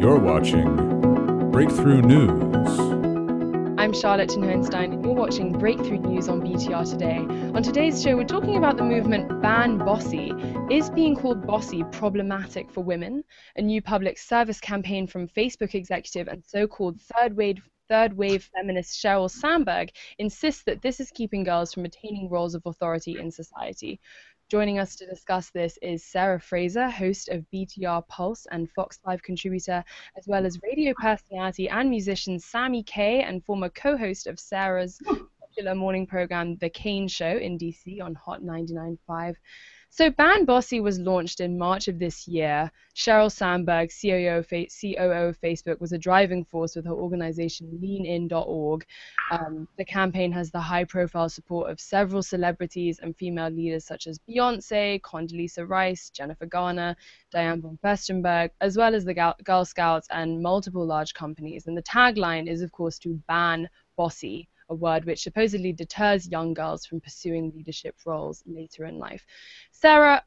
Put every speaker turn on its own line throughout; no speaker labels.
You're watching Breakthrough News.
I'm Charlotte Hohenstein, and you're watching Breakthrough News on BTR today. On today's show, we're talking about the movement Ban Bossy. Is being called bossy problematic for women? A new public service campaign from Facebook executive and so-called third wave feminist Sheryl Sandberg insists that this is keeping girls from attaining roles of authority in society. Joining us to discuss this is Sarah Fraser, host of BTR Pulse and Fox 5 contributor, as well as radio personality and musician Sammy Kay, and former co-host of Sarah's popular morning program, The Kane Show in DC on Hot 99.5. So Ban Bossy was launched in March of this year. Sheryl Sandberg, COO of Facebook, was a driving force with her organization leanin.org. The campaign has the high-profile support of several celebrities and female leaders such as Beyonce, Condoleezza Rice, Jennifer Garner, Diane von Furstenberg, as well as the Girl Scouts and multiple large companies. And the tagline is, of course, to ban bossy, a word which supposedly deters young girls from pursuing leadership roles later in life. Sarah,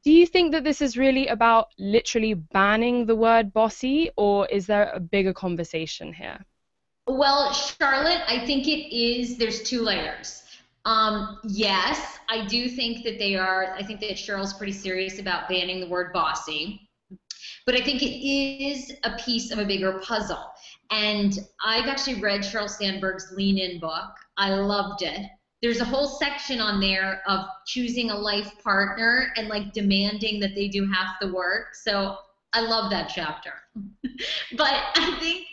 do you think that this is really about literally banning the word bossy, or is there a bigger conversation here?
Well, Charlotte, I think it is, there's two layers. Yes, I do think that I think that Sheryl's pretty serious about banning the word bossy, but I think it is a piece of a bigger puzzle. And I've actually read Sheryl Sandberg's Lean In book. I loved it. There's a whole section on there of choosing a life partner and like demanding that they do half the work. So I love that chapter. But I think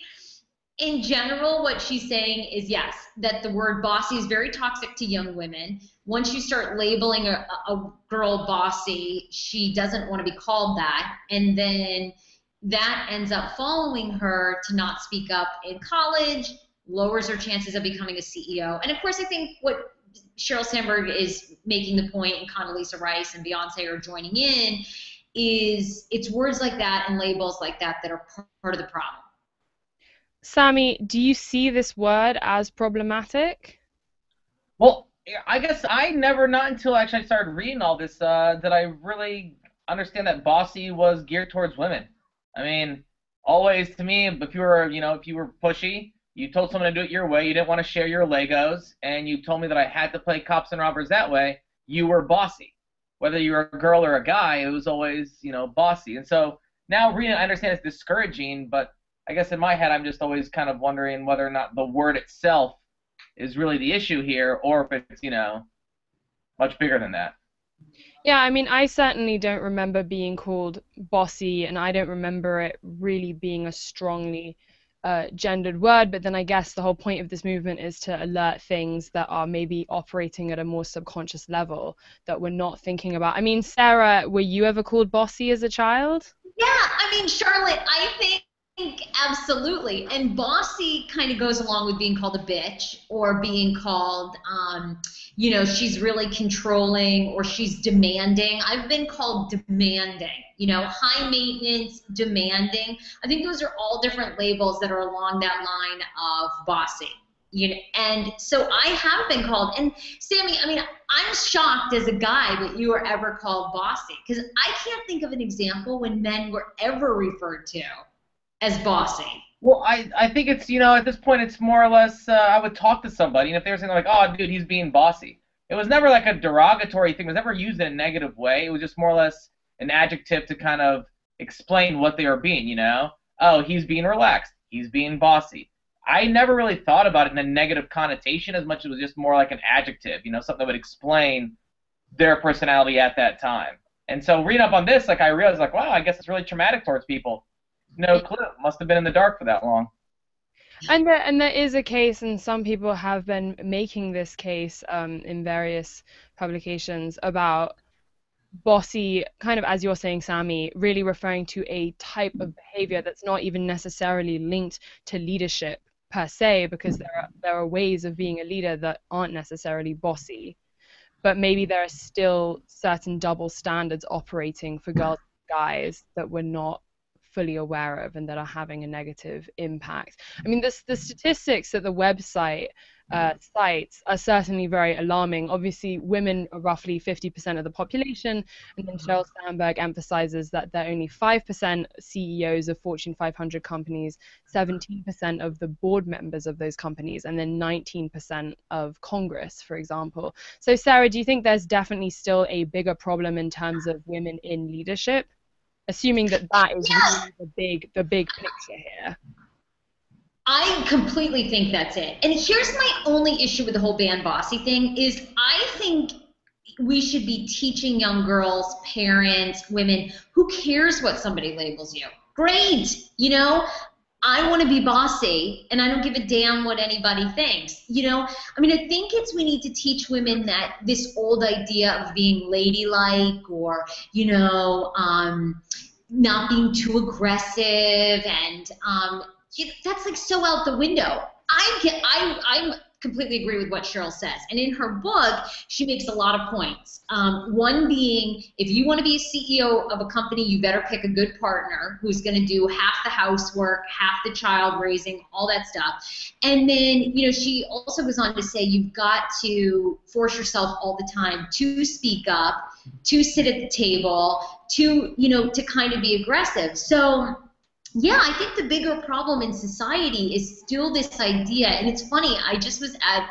in general, what she's saying is, yes, that the word bossy is very toxic to young women. Once you start labeling a girl bossy, she doesn't want to be called that. And then that ends up following her to not speak up in college, lowers her chances of becoming a CEO. And of course, I think what Sheryl Sandberg is making the point, and Condoleezza Rice and Beyonce are joining in, is it's words like that and labels like that that are part of the problem.
Sammy, do you see this word as problematic?
Well, I guess not until actually I started reading all this, did I really understand that bossy was geared towards women. I mean, always to me, if you were pushy, you told someone to do it your way, you didn't want to share your Legos, and you told me that I had to play cops and robbers that way, you were bossy. Whether you were a girl or a guy, it was always, bossy. And so now reading, I understand it's discouraging, but I guess in my head, I'm just always kind of wondering whether or not the word itself is really the issue here, or if it's, much bigger than that.
Yeah, I mean, I certainly don't remember being called bossy, and I don't remember it really being a strongly gendered word, but then I guess the whole point of this movement is to alert things that are maybe operating at a more subconscious level that we're not thinking about. I mean, Sarah, were you ever called bossy as a child?
Yeah, I mean, Charlotte, I think absolutely. And bossy kind of goes along with being called a bitch, or being called, she's really controlling, or she's demanding. I've been called demanding, high maintenance, demanding. I think those are all different labels that are along that line of bossy. And so I have been called, and Sammy, I mean, I'm shocked as a guy that you were ever called bossy, because I can't think of an example when men were ever referred to as bossy.
Well, I think it's, at this point, it's more or less, I would talk to somebody, and if they were saying like, oh, dude, he's being bossy. It was never like a derogatory thing. It was never used in a negative way. It was just more or less an adjective to kind of explain what they were being, Oh, he's being relaxed. He's being bossy. I never really thought about it in a negative connotation as much as it was just more like an adjective, something that would explain their personality at that time. And so reading up on this, like, I realized, like, wow, I guess it's really traumatic towards people. No clue. Must have been in the dark for that long.
And there is a case, and some people have been making this case in various publications about bossy, kind of as you're saying, Sammy, really referring to a type of behavior that's not even necessarily linked to leadership per se, because there are ways of being a leader that aren't necessarily bossy, but maybe there are still certain double standards operating for girls and guys that we're not fully aware of and that are having a negative impact. I mean, the statistics that the website sites are certainly very alarming. Obviously, women are roughly 50% of the population, and then Sheryl Sandberg emphasizes that they're only 5% CEOs of Fortune 500 companies, 17% of the board members of those companies, and then 19% of Congress, for example. So, Sarah, do you think there's definitely still a bigger problem in terms of women in leadership, assuming that that is really the big picture here?
I completely think that's it. And here's my only issue with the whole Ban Bossy thing is I think we should be teaching young girls, parents, women, who cares what somebody labels you? Great, you know? I want to be bossy, and I don't give a damn what anybody thinks, you know? I mean, I think we need to teach women that this old idea of being ladylike or, you know, not being too aggressive and, that's like so out the window. I completely agree with what Sheryl says. And in her book, she makes a lot of points. One being, if you want to be a CEO of a company, you better pick a good partner who's going to do half the housework, half the child raising, all that stuff. And then, you know, she also goes on to say you've got to force yourself all the time to speak up, to sit at the table, to, you know, to kind of be aggressive. So, yeah, I think the bigger problem in society is still this idea, and it's funny. I just was at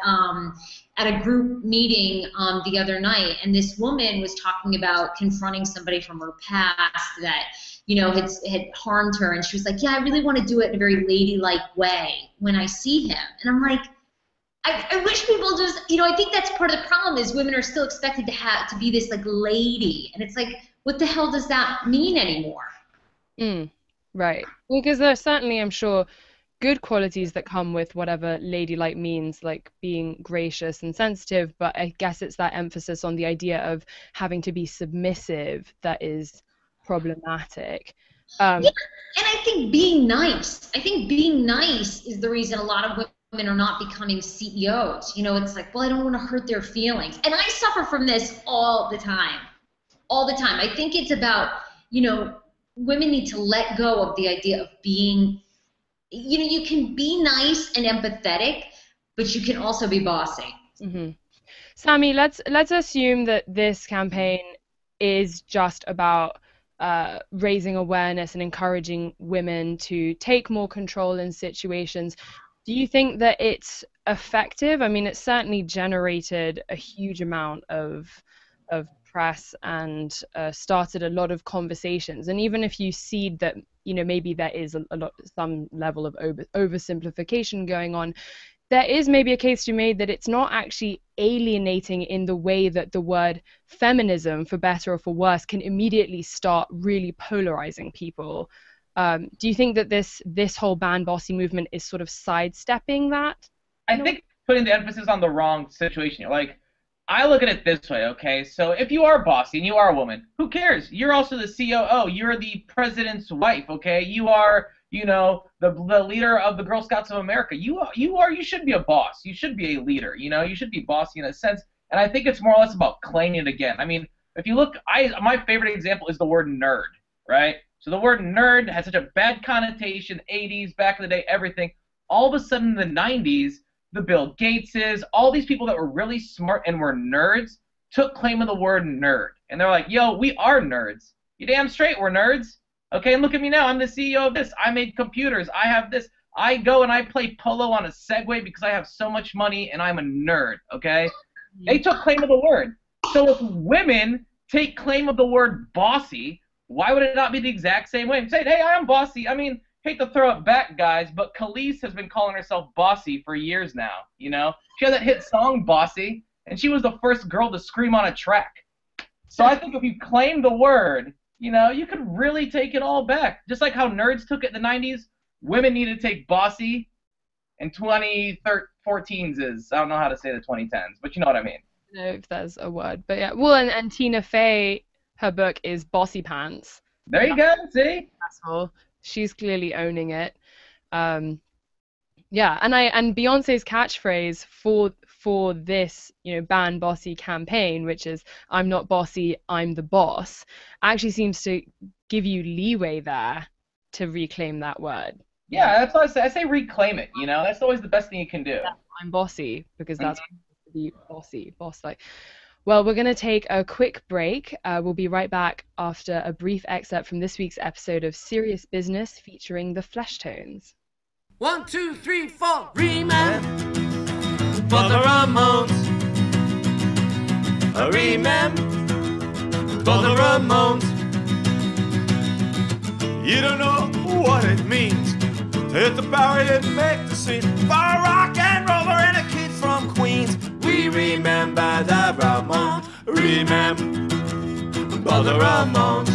a group meeting the other night, and this woman was talking about confronting somebody from her past that, you know, had harmed her, and she was like, "Yeah, I really want to do it in a very ladylike way when I see him." And I'm like, I wish people just, you know, I think that's part of the problem is women are still expected to be this like lady, and it's like, what the hell does that mean anymore?
Right. Because there are certainly, I'm sure, good qualities that come with whatever ladylike means, like being gracious and sensitive, but I guess it's that emphasis on the idea of having to be submissive that is problematic.
Yeah, and I think being nice. I think being nice is the reason a lot of women are not becoming CEOs. You know, it's like, well, I don't want to hurt their feelings. And I suffer from this all the time. All the time. I think it's about, you know, women need to let go of the idea of being, you know, you can be nice and empathetic, but you can also be bossy.
Sammy, let's assume that this campaign is just about raising awareness and encouraging women to take more control in situations. Do you think that it's effective? I mean, it certainly generated a huge amount of press and started a lot of conversations. And even if you see that, you know, maybe there is some level of oversimplification going on, there is maybe a case to be made that it's not actually alienating in the way that the word feminism, for better or for worse, can immediately start really polarizing people. Do you think that this whole Ban Bossy movement is sort of sidestepping that?
I think putting the emphasis on the wrong situation. Like, I look at it this way, okay? So if you are bossy and you are a woman, who cares? You're also the COO. You're the president's wife, okay? You are, you know, the leader of the Girl Scouts of America. You should be a boss. You should be a leader, you know? You should be bossy in a sense. And I think it's more or less about claiming it again. I mean, if you look, my favorite example is the word nerd, right? So the word nerd has such a bad connotation, 80s, back in the day, everything. All of a sudden in the 90s, the Bill Gateses, all these people that were really smart and were nerds took claim of the word nerd. And they're like, yo, we are nerds. You damn straight we're nerds. Okay, and look at me now. I'm the CEO of this. I made computers. I have this. I go and I play polo on a Segway because I have so much money and I'm a nerd, okay? They took claim of the word. So if women take claim of the word bossy, why would it not be the exact same way? Say, hey, I am bossy. I mean, hate to throw it back, guys, but Khalees has been calling herself bossy for years now, you know? She had that hit song, Bossy, and she was the first girl to scream on a track. So I think if you claim the word, you know, you could really take it all back. Just like how nerds took it in the 90s, women need to take bossy, and 2014s is, I don't know how to say the 2010s, but you know what I mean.
I don't know if there's a word, but yeah. Well, and Tina Fey, her book is Bossy Pants.
There you go, see?
Successful. She's clearly owning it. Yeah, and Beyonce's catchphrase for this, you know, Ban Bossy campaign, which is "I'm not bossy, I'm the boss," actually seems to give you leeway there to reclaim that word.
Yeah, that's what I say. I say reclaim it. You know, that's always the best thing you can do.
I'm bossy because that's to be bossy, boss like. Well, we're going to take a quick break. We'll be right back after a brief excerpt from this week's episode of Serious Business featuring the Flesh Tones.
1, 2, 3, 4. Remember for the Ramones. Remember for the Ramones. You don't know what it means to hit the barrier and make the scene for a rock and roller and a kid from Queens. We remember the Ramones. Remember the Ramones.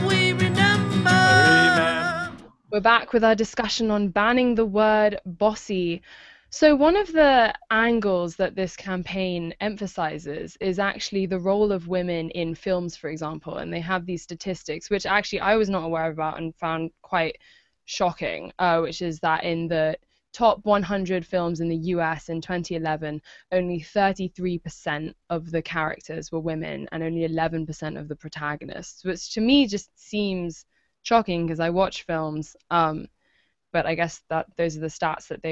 We remember.
We're back with our discussion on banning the word bossy. So one of the angles that this campaign emphasizes is actually the role of women in films, for example, and they have these statistics, which actually I was not aware about and found quite shocking, which is that in the top 100 films in the US in 2011, only 33% of the characters were women and only 11% of the protagonists, which to me just seems shocking because I watch films, but I guess that those are the stats that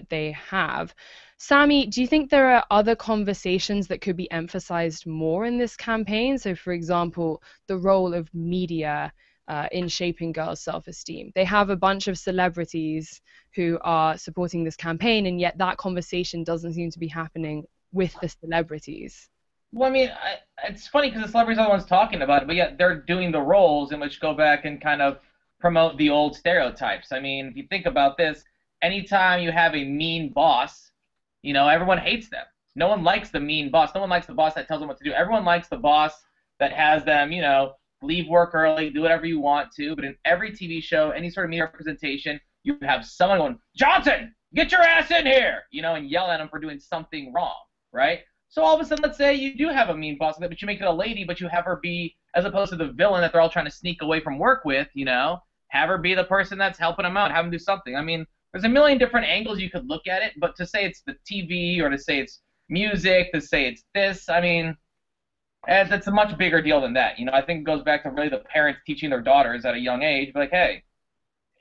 they have. Sammy, do you think there are other conversations that could be emphasized more in this campaign? So, for example, the role of media in shaping girls' self-esteem. They have a bunch of celebrities who are supporting this campaign, and yet that conversation doesn't seem to be happening with the celebrities.
Well, I mean, it's funny because the celebrities are the ones talking about it, but yet they're doing the roles in which go back and kind of promote the old stereotypes. I mean, if you think about this, anytime you have a mean boss, you know, everyone hates them. No one likes the mean boss. No one likes the boss that tells them what to do. Everyone likes the boss that has them, you know, leave work early, do whatever you want to. But in every TV show, any sort of media representation, you have someone going, Johnson, get your ass in here, you know, and yell at him for doing something wrong, right? So all of a sudden, let's say you do have a mean boss, but you make it a lady, but you have her be, as opposed to the villain that they're all trying to sneak away from work with, you know, have her be the person that's helping them out, have them do something. I mean, there's a million different angles you could look at it, but to say it's the TV or to say it's music, to say it's this, I mean, that's a much bigger deal than that. You know, I think it goes back to really the parents teaching their daughters at a young age, like, hey,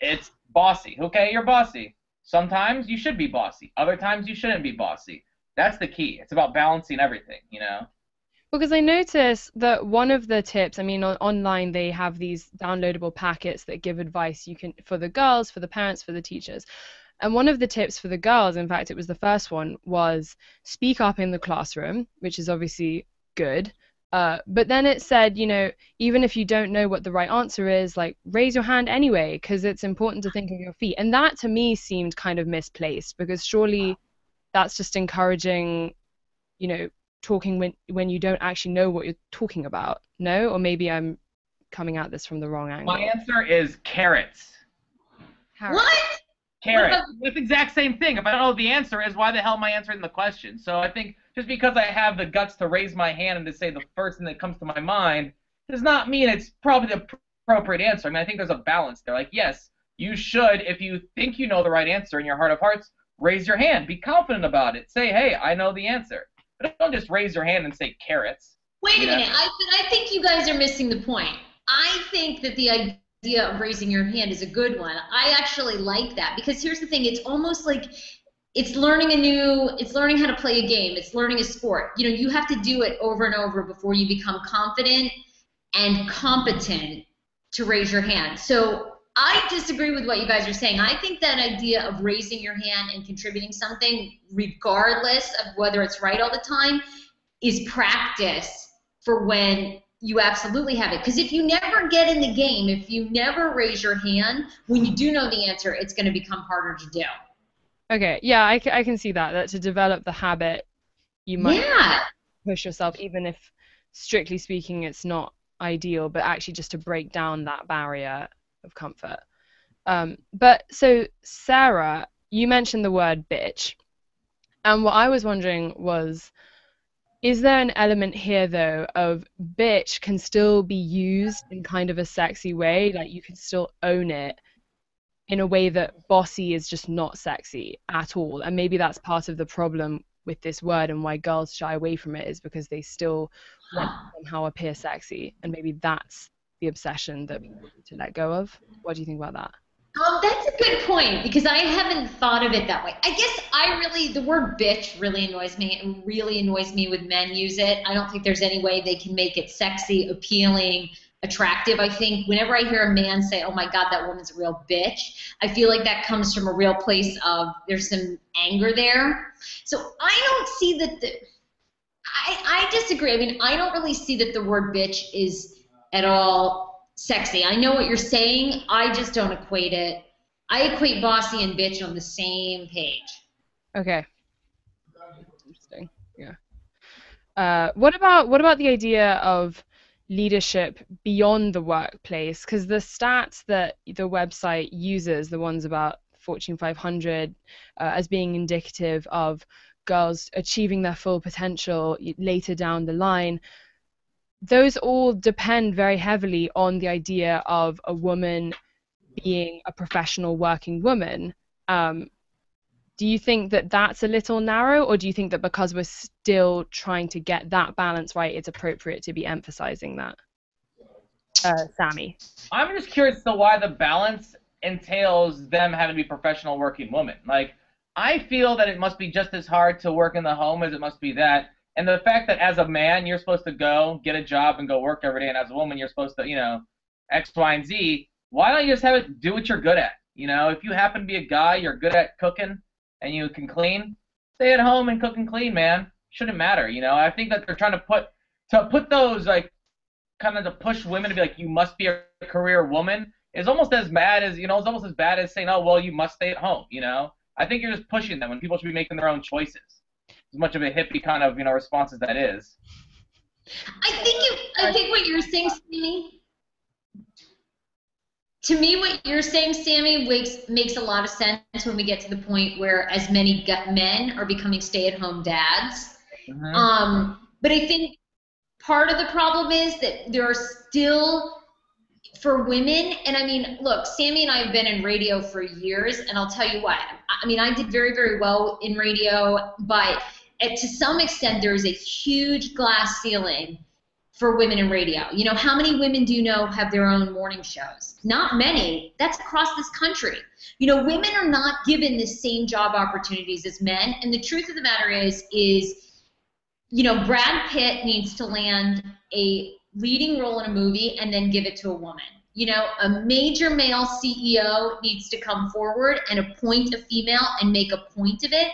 it's bossy. Okay, you're bossy. Sometimes you should be bossy. Other times you shouldn't be bossy. That's the key. It's about balancing everything, you know?
Because I noticed that one of the tips, I mean, online they have these downloadable packets that give advice you can for the girls, for the parents, for the teachers. And one of the tips for the girls, in fact, it was the first one, was speak up in the classroom, which is obviously good. But then it said, you know, even if you don't know what the right answer is, like, raise your hand anyway, because it's important to think of your feet. And that to me seemed kind of misplaced, because surely that's just encouraging, you know, talking when you don't actually know what you're talking about. No? Or maybe I'm coming at this from the wrong angle.
My answer is carrots.
What?
Carrots. It's the exact same thing. If I don't know what the answer is, why the hell am I answering the question? So I think just because I have the guts to raise my hand and to say the first thing that comes to my mind does not mean it's probably the appropriate answer. I mean, I think there's a balance there. Like, yes, you should, if you think you know the right answer in your heart of hearts, raise your hand. Be confident about it. Say, hey, I know the answer. But don't just raise your hand and say carrots.
Wait a minute. I think you guys are missing the point. I think that the idea of raising your hand is a good one. I actually like that, because here's the thing. It's almost like it's learning how to play a game. It's learning a sport. You know, you have to do it over and over before you become confident and competent to raise your hand. So I disagree with what you guys are saying. I think that idea of raising your hand and contributing something, regardless of whether it's right all the time, is practice for when you absolutely have it. Because if you never get in the game, if you never raise your hand, when you do know the answer, it's going to become harder to do.
Okay, yeah, I can see that to develop the habit, you might push yourself, even if, strictly speaking, it's not ideal, but actually just to break down that barrier of comfort. But so, Sarah, you mentioned the word bitch, and what I was wondering was, is there an element here, though, of bitch can still be used in kind of a sexy way, like you can still own it, in a way that bossy is just not sexy at all? And maybe that's part of the problem with this word and why girls shy away from it, is because they still want to somehow appear sexy, and maybe that's the obsession that people need to let go of? What do you think about that?
That's a good point, because I haven't thought of it that way. I guess the word bitch really annoys me. It really annoys me when men use it. I don't think there's any way they can make it sexy, appealing, attractive. I think whenever I hear a man say, oh my God, that woman's a real bitch, I feel like that comes from a real place of there's some anger there. So I don't see that I disagree. I mean, I don't really see that the word bitch is at all sexy. I know what you're saying. I just don't equate it. I equate bossy and bitch on the same page.
Okay. Interesting. Yeah. What about the idea of leadership beyond the workplace? Because the stats that the website uses, the ones about Fortune 500, as being indicative of girls achieving their full potential later down the line, those all depend very heavily on the idea of a woman being a professional working woman. Do you think that that's a little narrow, or do you think that because we're still trying to get that balance right, it's appropriate to be emphasizing that? Sammy?
I'm just curious as to why the balance entails them having to be professional working women. Like, I feel that it must be just as hard to work in the home as it must be that. And the fact that as a man, you're supposed to go get a job and go work every day, and as a woman, you're supposed to, X, Y, and Z, why don't you just have it do what you're good at? If you happen to be a guy, you're good at cooking, and you can clean, stay at home and cook and clean, man. Shouldn't matter, I think that they're trying to put those, like, kind of to push women to be like, you must be a career woman, is almost as bad as, it's almost as bad as saying, oh, well, you must stay at home, I think you're just pushing them when people should be making their own choices. As much of a hippie kind of, response as that is.
I think what you're saying, Sammy, to me, what you're saying, Sammy, makes a lot of sense when we get to the point where as many men are becoming stay-at-home dads. Mm-hmm. But I think part of the problem is that there are still, for women, and I mean, look, Sammy and I have been in radio for years, and I'll tell you what, I mean, I did very, very well in radio, but to some extent, there is a huge glass ceiling for women in radio. How many women do you know have their own morning shows? Not many. That's across this country. Women are not given the same job opportunities as men, and the truth of the matter is, Brad Pitt needs to land a leading role in a movie and then give it to a woman. A major male CEO needs to come forward and appoint a female and make a point of it.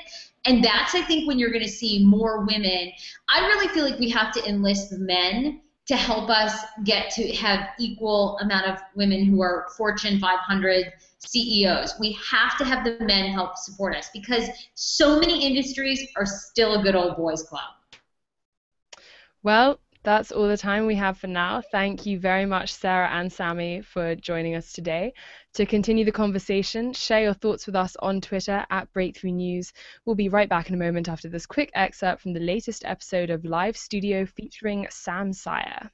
And that's, I think, when you're going to see more women. I really feel like we have to enlist men to help us get to have equal amount of women who are Fortune 500 CEOs. We have to have the men help support us because so many industries are still a good old boys club.
Well, that's all the time we have for now. Thank you very much, Sarah and Sammy, for joining us today. To continue the conversation, share your thoughts with us on Twitter @Breakthrough News. We'll be right back in a moment after this quick excerpt from the latest episode of Live Studio featuring Sam Sire.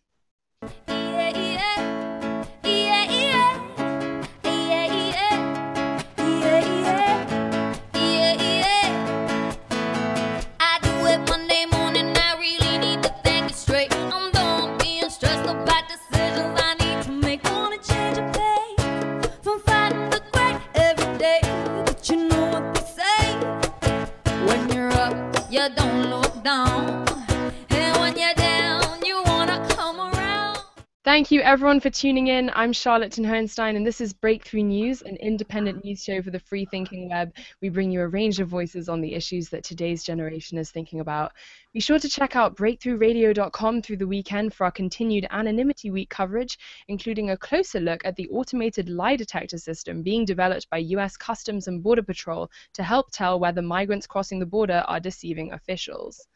Thank you everyone for tuning in. I'm Charlotte Hohenstein and this is Breakthrough News, an independent news show for the free thinking web. We bring you a range of voices on the issues that today's generation is thinking about. Be sure to check out breakthroughradio.com through the weekend for our continued Anonymity Week coverage, including a closer look at the automated lie detector system being developed by US Customs and Border Patrol to help tell whether migrants crossing the border are deceiving officials.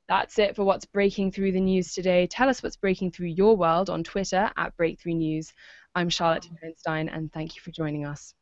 That's it for what's breaking through the news today. Tell us what's breaking through your world on Twitter @Breakthrough News. I'm Charlotte Hohenstein, and thank you for joining us.